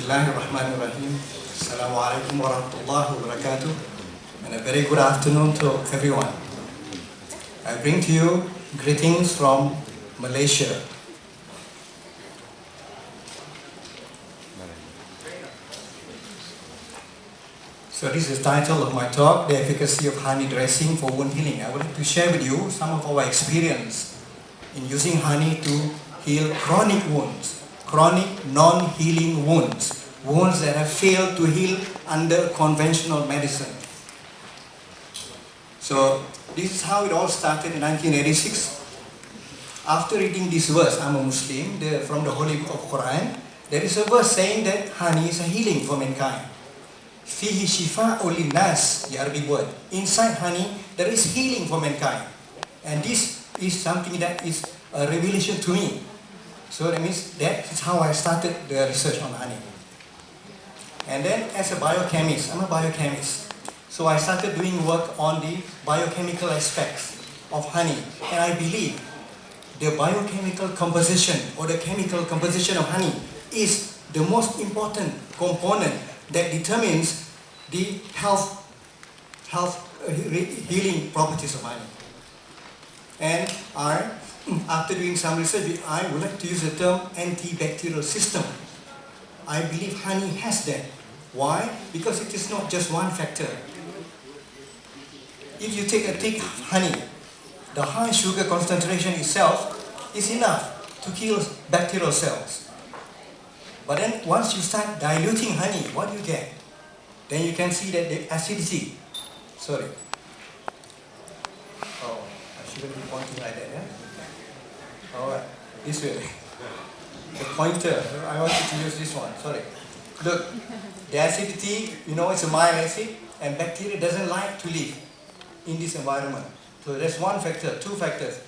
Bismillahirrahmanirrahim. Assalamu alaikum wa rahmatullahi wa barakatuh. And a very good afternoon to everyone. I bring to you greetings from Malaysia. So this is the title of my talk, The Efficacy of Honey Dressing for Wound Healing. I would like to share with you some of our experience in using honey to heal chronic wounds, chronic non-healing wounds, wounds that have failed to heal under conventional medicine. So this is how it all started in 1986. After reading this verse, I'm a Muslim, from the Holy Book of Quran, there is a verse saying that honey is a healing for mankind. Fihi shifa'u linnas, the Arabic word. Inside honey, there is healing for mankind. And this is something that is a revelation to me. So that means that is how I started the research on honey. And then as a biochemist, I'm a biochemist. So I started doing work on the biochemical aspects of honey. And I believe the biochemical composition or the chemical composition of honey is the most important component that determines the healing properties of honey. And after doing some research, I would like to use the term antibacterial system. I believe honey has that. Why? Because it is not just one factor. If you take a thick honey, the high sugar concentration itself is enough to kill bacterial cells. But then once you start diluting honey, what do you get? Then you can see that the acidity. Sorry. Oh, I shouldn't be pointing like that, yeah? Alright, this way. The pointer. I wanted to use this one, sorry. Look, the acidity, you know, it's a mild acid, and bacteria doesn't like to live in this environment. So that's one factor, two factors.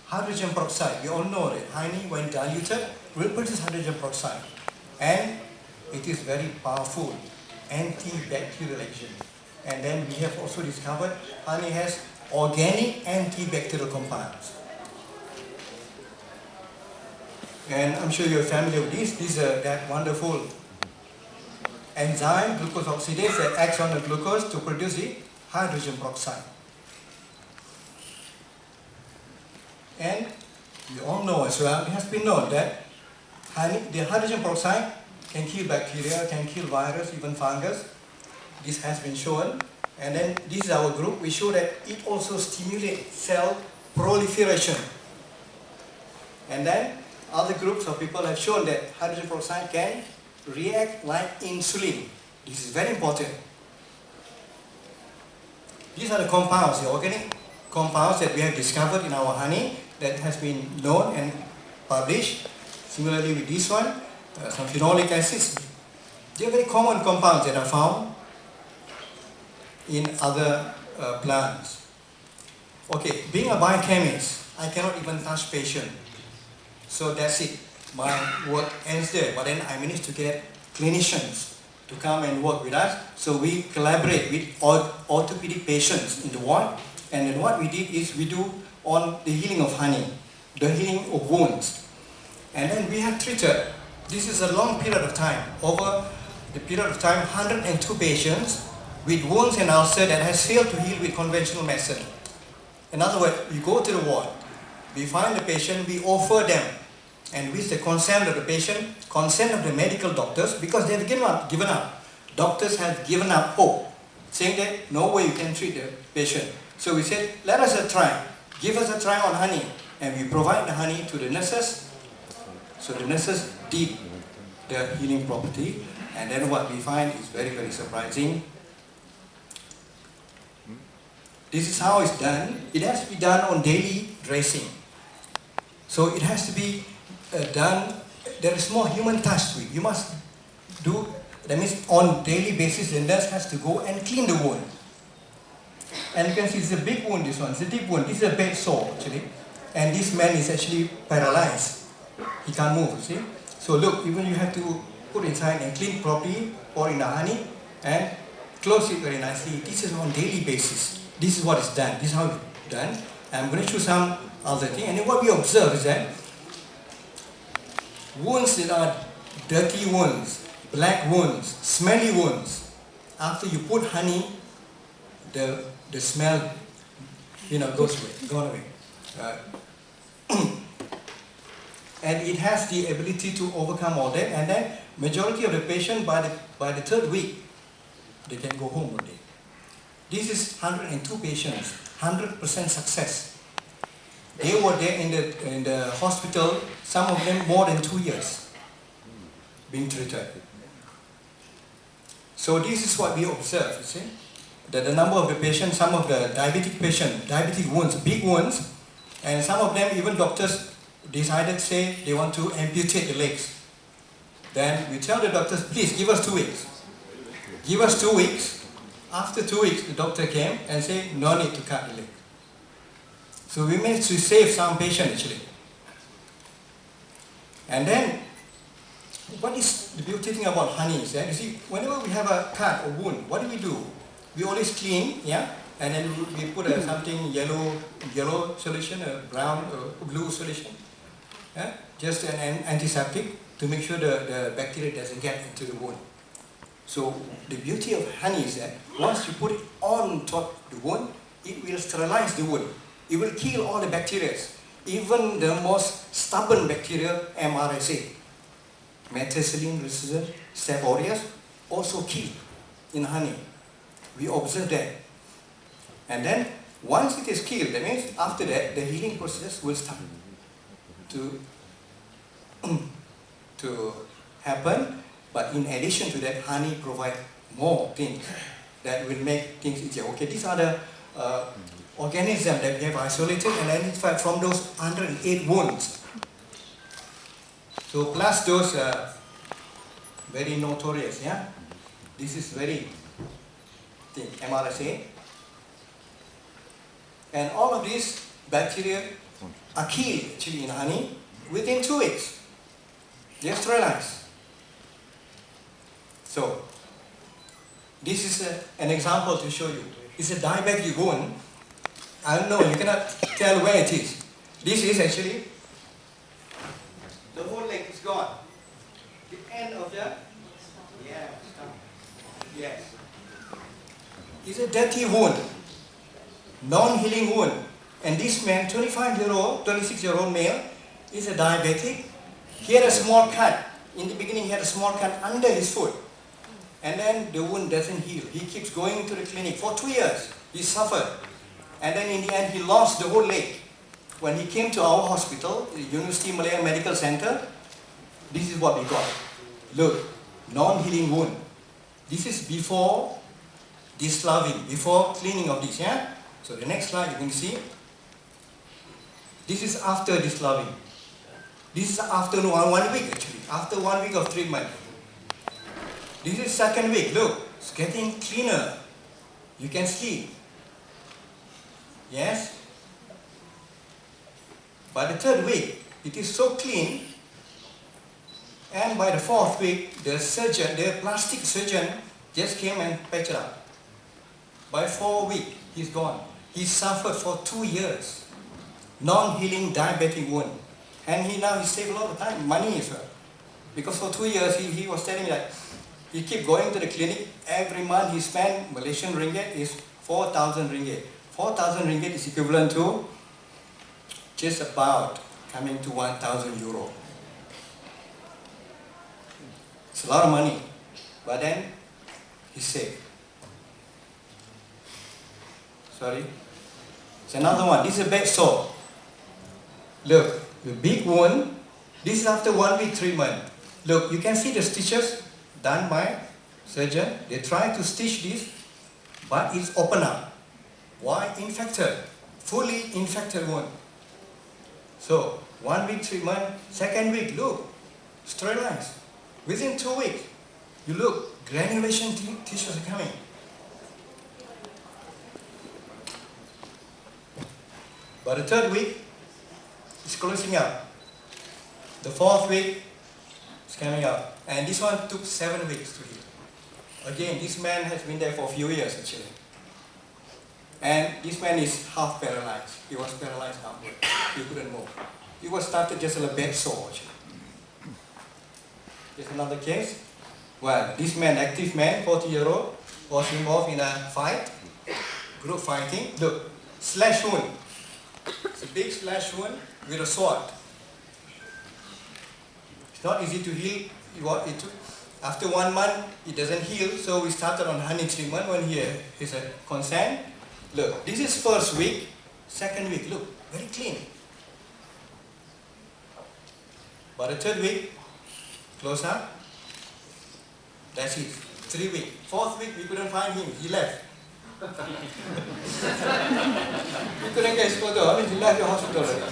Hydrogen peroxide, we all know that honey, when diluted, will produce hydrogen peroxide. And it is very powerful antibacterial action. And then we have also discovered honey has organic antibacterial compounds. And I'm sure you're familiar with this. This is that wonderful enzyme, glucose oxidase, that acts on the glucose to produce the hydrogen peroxide. And you all know as well, it has been known that the hydrogen peroxide can kill bacteria, can kill virus, even fungus. This has been shown. And then this is our group. We show that it also stimulates cell proliferation. And then other groups of people have shown that hydrogen peroxide can react like insulin. This is very important. These are the compounds, the organic compounds that we have discovered in our honey that has been known and published. Similarly with this one, some phenolic acids. They are very common compounds that are found in other plants. Okay, being a biochemist, I cannot even touch patient. So that's it. My work ends there. But then I managed to get clinicians to come and work with us. So we collaborate with orthopedic patients in the ward. And then what we did is we do on the healing of honey, the healing of wounds. And then we have treated, this is a long period of time, over the period of time, 102 patients with wounds and ulcer that has failed to heal with conventional medicine. In other words, we go to the ward, we find the patient, we offer them, and with the consent of the patient, consent of the medical doctors, because they have given up. Doctors have given up hope, saying that no way you can treat the patient. So we said, let us try, give us a try on honey, and we provide the honey to the nurses. So the nurses did the healing property, and then what we find is very, very surprising. This is how it's done. It has to be done on daily dressing. So it has to be done, there is more human touch to it. You must do, that means on daily basis, the nurse has to go and clean the wound. And you can see it's a big wound, this one, it's a deep wound. This is a bad sore actually. And this man is actually paralyzed. He can't move, see? So look, even you have to put inside and clean properly, pour in the honey, and close it very nicely. This is on daily basis. This is what is done. This is how it's done. I'm going to show some other thing. And then what we observe is that wounds that are dirty wounds, black wounds, smelly wounds. After you put honey, the smell, gone away. And it has the ability to overcome all that. And then majority of the patient by the third week, they can go home one day. This is 102 patients, 100% success. They were there in the hospital, some of them more than 2 years being treated. So this is what we observe, you see. That the number of the patients, some of the diabetic patients, diabetic wounds, big wounds, and some of them even doctors decided, say, they want to amputate the legs. Then we tell the doctors, please give us 2 weeks. Give us 2 weeks. After 2 weeks, the doctor came and said, no need to cut the leg. So we managed to save some patients actually. And then, what is the beauty thing about honey is that, you see, whenever we have a cut or wound, what do? We always clean, yeah? And then we put something yellow solution, a brown or blue solution. Yeah? Just an antiseptic to make sure the bacteria doesn't get into the wound. So the beauty of honey is that once you put it on top of the wound, it will sterilize the wound. It will kill all the bacteria, even the most stubborn bacteria, MRSA, methicillin-resistant Staph aureus, also killed in honey. We observe that. And then once it is killed, that means after that the healing process will start to happen. But in addition to that, honey provides more things that will make things easier. Okay, these are the organisms that we have isolated and identified from those 108 wounds. So plus those very notorious, yeah? This is very thing, MRSA. And all of these bacteria are killed actually in honey within 2 weeks. They are sterilized. So, this is an example to show you. It's a diabetic wound. I don't know, you cannot tell where it is. This is actually, the whole leg is gone. The end of the, yes. It's a dirty wound, non-healing wound. And this man, 26-year-old male, is a diabetic. He had a small cut. In the beginning, he had a small cut under his foot. And then the wound doesn't heal. He keeps going to the clinic for 2 years. He suffered. And then in the end, he lost the whole leg. When he came to our hospital, the University Malaya Medical Center, this is what we got. Look, non-healing wound. This is before deslaving, before cleaning of this, yeah? So the next slide you can see. This is after deslaving. This is after 1 week actually, after 1 week of treatment. This is second week, look, it's getting cleaner. You can see. Yes? By the third week, it is so clean. And by the fourth week, the surgeon, the plastic surgeon just came and patched it up. By 4 weeks, he's gone. He suffered for 2 years. Non-healing diabetic wound. And he saved a lot of time, money as well. Because for 2 years, he was telling me that he keep going to the clinic. Every month he spent Malaysian ringgit is 4,000 ringgit. 4,000 ringgit is equivalent to just about coming to 1,000 euro. It's a lot of money. But then he's safe. Sorry. It's another one. This is a bad sore. Look, the big wound. This is after 1 week treatment. Look, you can see the stitches done by surgeon. They try to stitch this, but it's open up. Why? Infected. Fully infected wound. So, 1 week treatment, second week, look, sterilized. Within 2 weeks, you look, granulation tissues are coming. By the third week, it's closing up. The fourth week, it's coming up. And this one took 7 weeks to heal. Again, this man has been there for a few years actually. And this man is half paralyzed. He was paralyzed halfway. He couldn't move. He was started just a bad sore actually. Here's another case. Well, this man, active man, 40-year-old, was involved in a fight, group fighting. Look, slash wound. It's a big slash wound with a sword. It's not easy to heal. After 1 month, it doesn't heal, so we started on honey treatment when he is a consent. Look, this is first week, second week, look, very clean. But the third week, close up, that's it, 3 weeks. Fourth week, we couldn't find him, he left. We couldn't get his photo, he left the hospital already.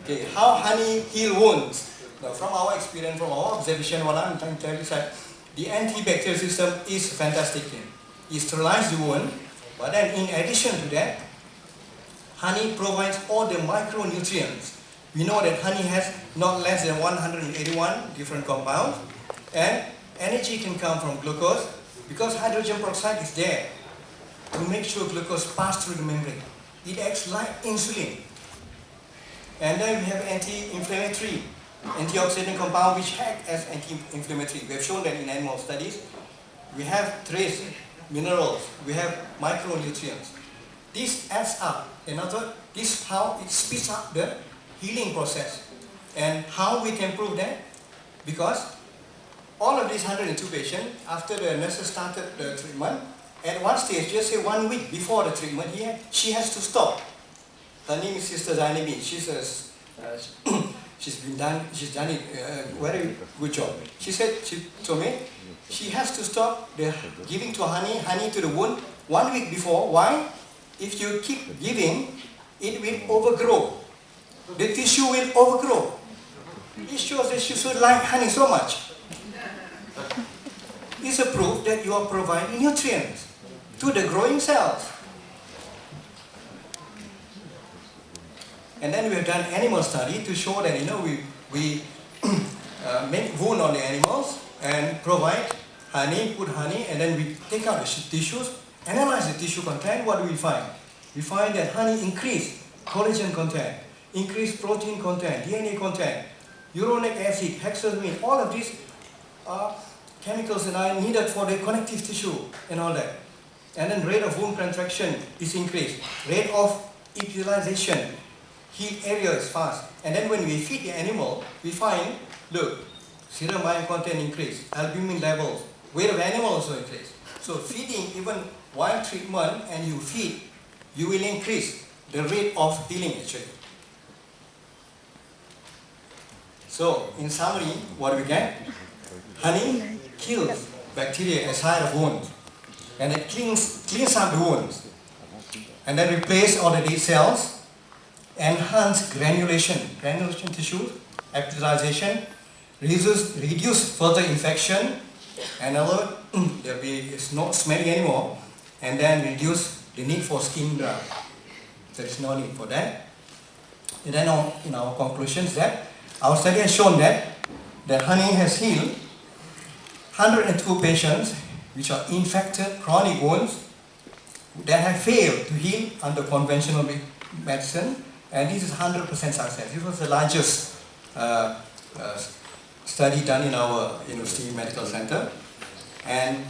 Okay, how honey heal wounds? Now, from our experience, from our observation, what I'm trying to tell you is that the antibacterial system is fantastic. It sterilizes the wound, but then in addition to that, honey provides all the micronutrients. We know that honey has not less than 181 different compounds, and energy can come from glucose because hydrogen peroxide is there to make sure glucose passes through the membrane. It acts like insulin. And then we have anti-inflammatory, antioxidant compound which act as anti-inflammatory. We have shown that in animal studies. We have trace minerals, we have micronutrients. This adds up. This is how it speeds up the healing process. And how we can prove that? Because all of these 102 patients, after the nurses started the treatment, at one stage, just say 1 week before the treatment, she has to stop. Her name is Sister Zainabi. She's done it very good job. She told me, she has to stop giving to honey to the wound 1 week before. Why? If you keep giving, it will overgrow. The tissue will overgrow. It shows that you should like honey so much. It's a proof that you are providing nutrients to the growing cells. And then we have done animal study to show that we make wound on the animals and provide honey, put honey, and then we take out the tissues, analyze the tissue content. What do we find? We find that honey increase collagen content, increase protein content, DNA content, uronic acid, hexamine. All of these are chemicals that are needed for the connective tissue and all that. And then rate of wound contraction is increased, rate of epithelialization, heal area is fast. And then when we feed the animal, we find, look, serum iron content increase, albumin levels, weight of animal also increase. So feeding, even while treatment and you feed, you will increase the rate of healing actually. So in summary, what do we get? Honey kills bacteria at site of wounds, and it cleans up the wounds, and then replace all the dead cells, enhance granulation tissues, epithelialization, reduce further infection, and there will be not smelly anymore, and then reduce the need for skin graft. There is no need for that. And then in our conclusions that our study has shown that honey has healed 102 patients which are infected chronic wounds that have failed to heal under conventional medicine, and this is 100% success. This was the largest study done in our university medical center, and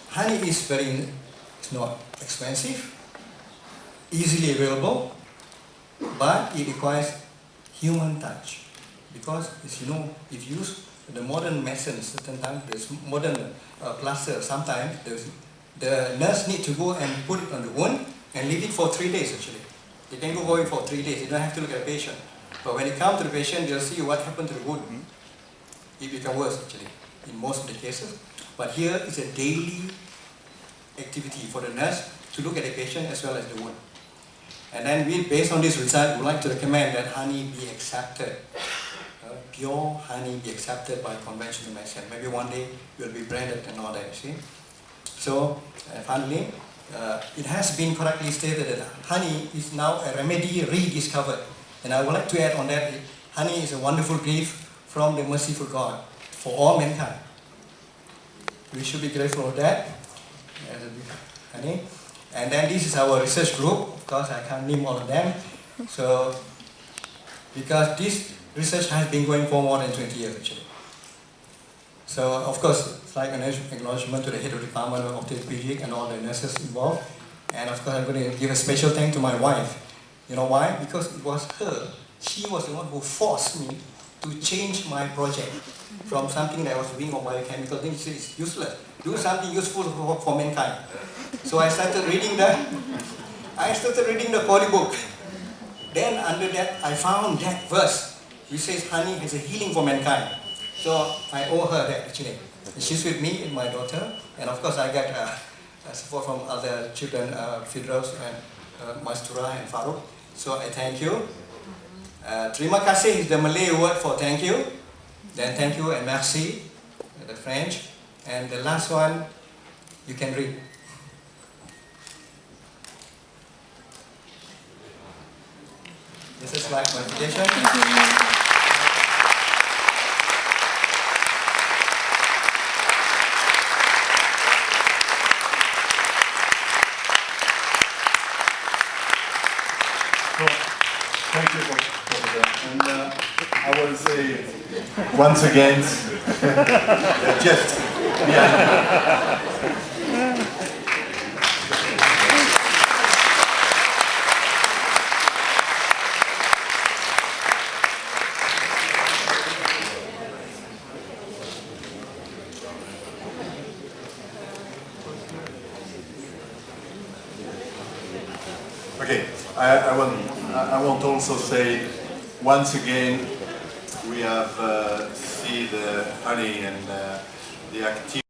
honey is it's not expensive, easily available, but it requires human touch, because as you know, if you use the modern medicine, certain times there's modern plaster, sometimes the nurse needs to go and put it on the wound and leave it for 3 days actually. They can go for it for 3 days, you don't have to look at the patient. But when you come to the patient, they'll see what happened to the wound. It becomes worse actually, in most of the cases. But here is a daily activity for the nurse to look at the patient as well as the wound. And then based on this result, we would like to recommend that honey be accepted. Pure honey be accepted by conventional medicine. Maybe one day it will be branded and all that, you see. So, finally, it has been correctly stated that honey is now a remedy rediscovered. And I would like to add on that, honey is a wonderful gift from the merciful God for all mankind. We should be grateful for that. Honey. And then this is our research group. Of course, I can't name all of them. So, because this research has been going for more than 20 years actually. So of course, it's like an acknowledgement to the head of the department of Orthopedic and all the nurses involved. And of course, I'm going to give a special thank to my wife. You know why? Because it was her. She was the one who forced me to change my project from something that I was doing on biochemical things. It's useless. Do something useful for mankind. So I started reading the polybook. Then under that, I found that verse which says honey has a healing for mankind. So I owe her that actually. She's with me and my daughter, and of course I got support from other children, Fidros and Mastura and Farouk. So I thank you. Terima kasih is the Malay word for thank you. Then thank you and merci, the French. And the last one, you can read. This is like my invitation. Thank you for that. And I will say once again, just okay, I want to also say once again we have see the honey and the activity